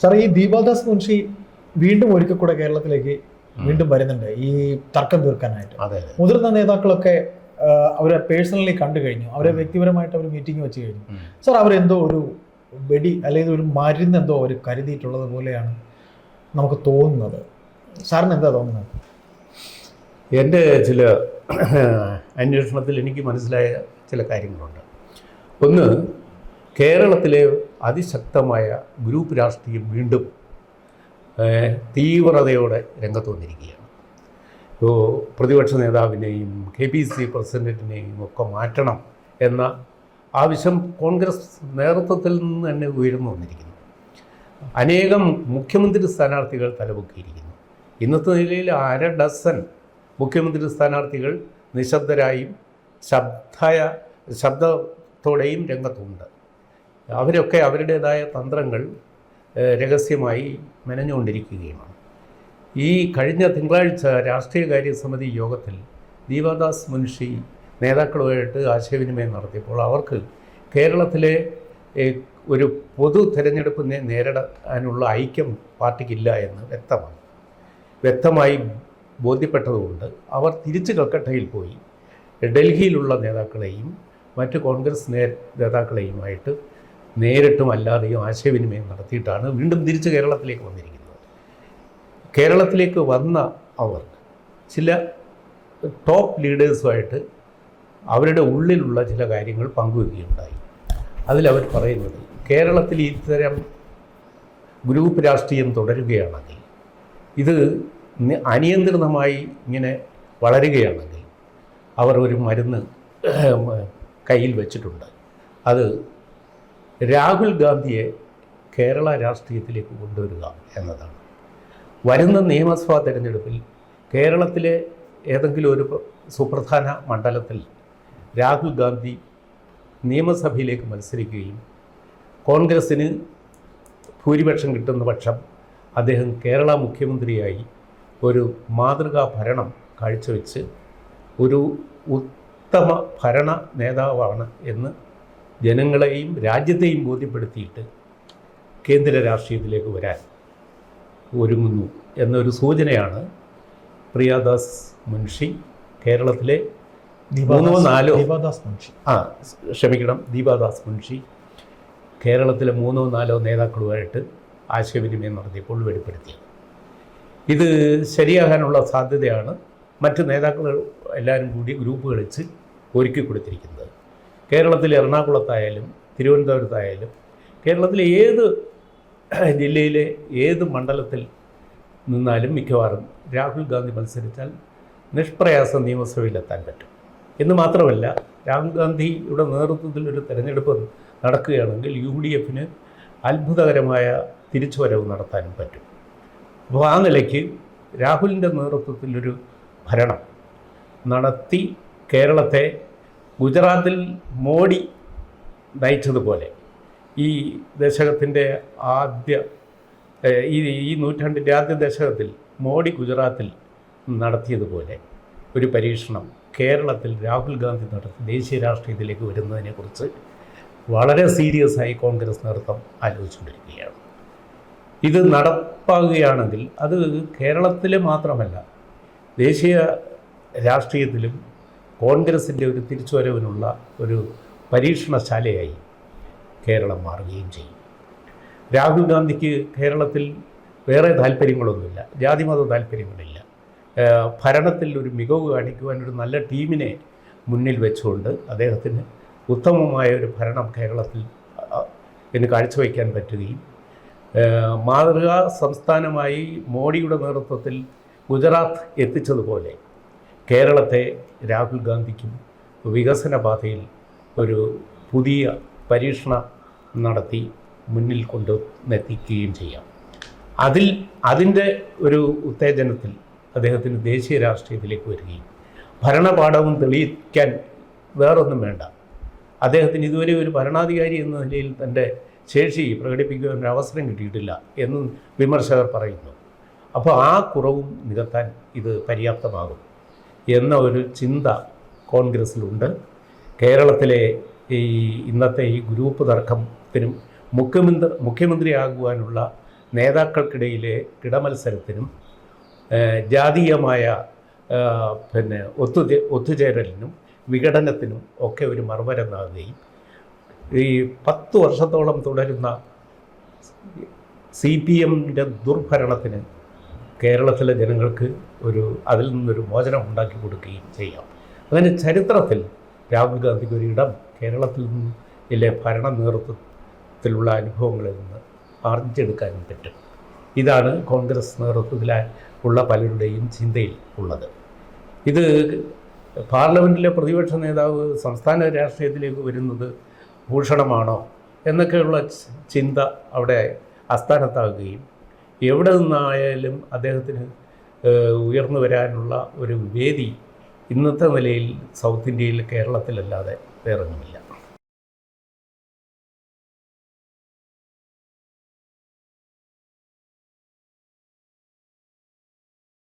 Sir, ഈ ദീപാദാസ് മുൻഷി വീണ്ടും ഒരിക്കൽ കൂടെ കേരളത്തിലേക്ക് വീണ്ടും വരുന്നുണ്ട് ഈ തർക്കം തീർക്കാനായിട്ട്. മുതിർന്ന നേതാക്കളൊക്കെ അവരെ പേഴ്സണലി കണ്ടു കഴിഞ്ഞു, അവരെ വ്യക്തിപരമായിട്ട് അവർ മീറ്റിംഗ് വെച്ച് കഴിഞ്ഞു. സാർ, അവരെന്തോ ഒരു വെടി അല്ലെങ്കിൽ ഒരു മരുന്ന് എന്തോ അവർ കരുതിയിട്ടുള്ളത് പോലെയാണ് നമുക്ക് തോന്നുന്നത്. സാറിന് എന്താ തോന്നുന്നത്? എൻ്റെ ചില അന്വേഷണത്തിൽ എനിക്ക് മനസ്സിലായ ചില കാര്യങ്ങളുണ്ട്. ഒന്ന്, കേരളത്തിലെ അതിശക്തമായ ഗ്രൂപ്പ് രാഷ്ട്രീയം വീണ്ടും തീവ്രതയോടെ രംഗത്ത് വന്നിരിക്കുകയാണ്. ഇപ്പോൾ പ്രതിപക്ഷ നേതാവിനെയും KPCC പ്രസിഡൻറ്റിനെയും ഒക്കെ മാറ്റണം എന്ന ആവശ്യം കോൺഗ്രസ് നേതൃത്വത്തിൽ നിന്ന് തന്നെ ഉയർന്നു വന്നിരിക്കുന്നു. അനേകം മുഖ്യമന്ത്രി സ്ഥാനാർത്ഥികൾ തലപൊക്കിയിരിക്കുന്നു. ഇന്നത്തെ നിലയിൽ 1/2 ഡസൻ മുഖ്യമന്ത്രി സ്ഥാനാർത്ഥികൾ നിശബ്ദരായും ശബ്ദത്തോടെയും രംഗത്തുണ്ട്. അവരൊക്കെ അവരുടേതായ തന്ത്രങ്ങൾ രഹസ്യമായി മെനഞ്ഞുകൊണ്ടിരിക്കുകയാണ്. ഈ കഴിഞ്ഞ തിങ്കളാഴ്ച രാഷ്ട്രീയകാര്യ സമിതി യോഗത്തിൽ ദീപാദാസ് മുൻഷി നേതാക്കളുമായിട്ട് ആശയവിനിമയം നടത്തിയപ്പോൾ അവർക്ക് കേരളത്തിലെ ഒരു പൊതു തെരഞ്ഞെടുപ്പിനെ നേരിടാനുള്ള ഐക്യം പാർട്ടിക്കില്ല എന്ന് വ്യക്തമായി ബോധ്യപ്പെട്ടതുകൊണ്ട് അവർ തിരിച്ച് കൽക്കട്ടയിൽ പോയി ഡൽഹിയിലുള്ള നേതാക്കളെയും മറ്റ് കോൺഗ്രസ് നേതാക്കളെയുമായിട്ട് നേരിട്ടും അല്ലാതെയും ആശയവിനിമയം നടത്തിയിട്ടാണ് വീണ്ടും തിരിച്ച് കേരളത്തിലേക്ക് വന്നിരിക്കുന്നത്. കേരളത്തിലേക്ക് വന്ന അവർ ചില ടോപ്പ് ലീഡേഴ്സുമായിട്ട് അവരുടെ ഉള്ളിലുള്ള ചില കാര്യങ്ങൾ പങ്കുവയ്ക്കുകയുണ്ടായി. അതിലവർ പറയുന്നത്, കേരളത്തിൽ ഇത്തരം ഗ്രൂപ്പ് രാഷ്ട്രീയം തുടരുകയാണെങ്കിൽ, ഇത് അനിയന്ത്രിതമായി ഇങ്ങനെ വളരുകയാണെങ്കിൽ അവർ ഒരു മരുന്ന് കയ്യിൽ വെച്ചിട്ടുണ്ട്. അത് രാഹുൽ ഗാന്ധിയെ കേരള രാഷ്ട്രീയത്തിലേക്ക് കൊണ്ടുവരിക എന്നതാണ്. വരുന്ന നിയമസഭാ തെരഞ്ഞെടുപ്പിൽ കേരളത്തിലെ ഏതെങ്കിലും ഒരു സുപ്രധാന മണ്ഡലത്തിൽ രാഹുൽ ഗാന്ധി നിയമസഭയിലേക്ക് മത്സരിക്കുകയും കോൺഗ്രസ്സിന് ഭൂരിപക്ഷം കിട്ടുന്ന പക്ഷം അദ്ദേഹം കേരള മുഖ്യമന്ത്രിയായി ഒരു മാതൃകാ ഭരണം കാഴ്ചവെച്ച് ഒരു ഉത്തമ ഭരണ നേതാവാണ് എന്ന് ജനങ്ങളെയും രാജ്യത്തെയും ബോധ്യപ്പെടുത്തിയിട്ട് കേന്ദ്ര രാഷ്ട്രീയത്തിലേക്ക് വരാൻ ഒരുങ്ങുന്നു എന്നൊരു സൂചനയാണ് പ്രിയദാസ് മുൻഷി കേരളത്തിലെ ദീപാദാസ് മുൻഷി കേരളത്തിലെ 3-4 നേതാക്കളുമായിട്ട് ആശയവിനിമയം നടത്തിയപ്പോൾ വെളിപ്പെടുത്തിയത്. ഇത് ശരിയാകാനുള്ള സാധ്യതയാണ് മറ്റ് നേതാക്കൾ എല്ലാവരും കൂടി ഗ്രൂപ്പ് കളിച്ച് ഒരുക്കി കൊടുത്തിരിക്കുന്നത്. കേരളത്തിലെ എറണാകുളത്തായാലും തിരുവനന്തപുരത്തായാലും കേരളത്തിലെ ഏത് ജില്ലയിലെ ഏത് മണ്ഡലത്തിൽ നിന്നാലും മിക്കവാറും രാഹുൽ ഗാന്ധി മത്സരിച്ചാൽ നിഷ്പ്രയാസം നിയമസഭയിലെത്താൻ പറ്റും. എന്ന് മാത്രമല്ല, രാഹുൽ ഗാന്ധിയുടെ നേതൃത്വത്തിൽ ഒരു തെരഞ്ഞെടുപ്പ് നടക്കുകയാണെങ്കിൽ UDFന് അത്ഭുതകരമായ തിരിച്ചുവരവ് നടത്താനും പറ്റും. അപ്പോൾ ആ നിലയ്ക്ക് രാഹുലിൻ്റെ നേതൃത്വത്തിലൊരു ഭരണം നടത്തി കേരളത്തെ ഗുജറാത്തിൽ മോഡി നയിച്ചതുപോലെ ഈ ദശകത്തിൻ്റെ ഈ നൂറ്റാണ്ടിൻ്റെ ആദ്യ ദശകത്തിൽ മോഡി ഗുജറാത്തിൽ നടത്തിയതുപോലെ ഒരു പരീക്ഷണം കേരളത്തിൽ രാഹുൽ ഗാന്ധി നടത്തി ദേശീയ രാഷ്ട്രീയത്തിലേക്ക് വരുന്നതിനെക്കുറിച്ച് വളരെ സീരിയസ് ആയി കോൺഗ്രസ് നേതൃത്വം ആലോചിച്ചുകൊണ്ടിരിക്കുകയാണ്. ഇത് നടപ്പാകുകയാണെങ്കിൽ അത് കേരളത്തിലെ മാത്രമല്ല, ദേശീയ രാഷ്ട്രീയത്തിലും കോൺഗ്രസിൻ്റെ ഒരു തിരിച്ചുവരവിനുള്ള ഒരു പരീക്ഷണശാലയായി കേരളം മാറുകയും ചെയ്യും. രാഹുൽ ഗാന്ധിക്ക് കേരളത്തിൽ വേറെ താല്പര്യങ്ങളൊന്നുമില്ല, ജാതിമത താല്പര്യങ്ങളില്ല. ഭരണത്തിൽ ഒരു മികവ് കാണിക്കുവാൻ ഒരു നല്ല ടീമിനെ മുന്നിൽ വെച്ചുകൊണ്ട് അദ്ദേഹത്തിന് ഉത്തമമായ ഒരു ഭരണം കേരളത്തിൽ കാഴ്ചവെക്കാൻ പറ്റുകയും മാതൃകാ സംസ്ഥാനമായി മോഡിയുടെ നേതൃത്വത്തിൽ ഗുജറാത്ത് എത്തിച്ചതുപോലെ കേരളത്തെ രാഹുൽ ഗാന്ധിക്കും വികസന പാതയിൽ ഒരു പുതിയ പരീക്ഷണം നടത്തി മുന്നിൽ കൊണ്ടുവന്നെത്തിക്കുകയും ചെയ്യാം. അതിൻ്റെ ഒരു ഉത്തേജനത്തിൽ അദ്ദേഹത്തിന് ദേശീയ രാഷ്ട്രീയത്തിലേക്ക് വരികയും ഭരണപാഠവും തെളിയിക്കാൻ വേറൊന്നും വേണ്ട. അദ്ദേഹത്തിന് ഇതുവരെ ഒരു ഭരണാധികാരി എന്ന നിലയിൽ തൻ്റെ ശേഷി പ്രകടിപ്പിക്കുവാൻ ഒരു അവസരം കിട്ടിയിട്ടില്ല എന്നും വിമർശകർ പറയുന്നു. അപ്പോൾ ആ കുറവും നികത്താൻ ഇത് പര്യാപ്തമാകും എന്ന ഒരു ചിന്ത കോൺഗ്രസ്സിലുണ്ട്. കേരളത്തിലെ ഇന്നത്തെ ഈ ഗ്രൂപ്പ് തർക്കത്തിനും മുഖ്യമന്ത്രിയാകുവാനുള്ള നേതാക്കൾക്കിടയിലെ കിടമത്സരത്തിനും ജാതീയമായ പിന്നെ ഒത്തുചേരലിനും വിഘടനത്തിനും ഒക്കെ ഒരു മറുമരുന്നാകുകയും ഈ 10 വർഷത്തോളം തുടരുന്ന CPMൻ്റെ ദുർഭരണത്തിന് കേരളത്തിലെ ജനങ്ങൾക്ക് അതിൽ നിന്നൊരു മോചനം ഉണ്ടാക്കി കൊടുക്കുകയും ചെയ്യാം. അങ്ങനെ ചരിത്രത്തിൽ രാഹുൽ ഗാന്ധിക്ക് ഒരു ഇടം കേരളത്തിൽ നിന്നിലെ ഭരണ നേതൃത്വത്തിലുള്ള അനുഭവങ്ങളിൽ നിന്ന് ആർജിച്ചെടുക്കാനും പറ്റും. ഇതാണ് കോൺഗ്രസ് നേതൃത്വത്തിലുള്ള പലരുടെയും ചിന്തയിൽ ഉള്ളത്. ഇത് പാർലമെൻറ്റിലെ പ്രതിപക്ഷ നേതാവ് സംസ്ഥാന രാഷ്ട്രീയത്തിലേക്ക് വരുന്നത് ഭൂഷണമാണോ എന്നൊക്കെയുള്ള ചിന്ത അവിടെ അസ്ഥാനത്താകുകയും എവിടെ നിന്നായാലും അദ്ദേഹത്തിന് ഉയർന്നു വരാനുള്ള ഒരു വേദി ഇന്നത്തെ നിലയിൽ സൗത്ത് ഇന്ത്യയിൽ കേരളത്തിലല്ലാതെ വേറൊന്നുമില്ല.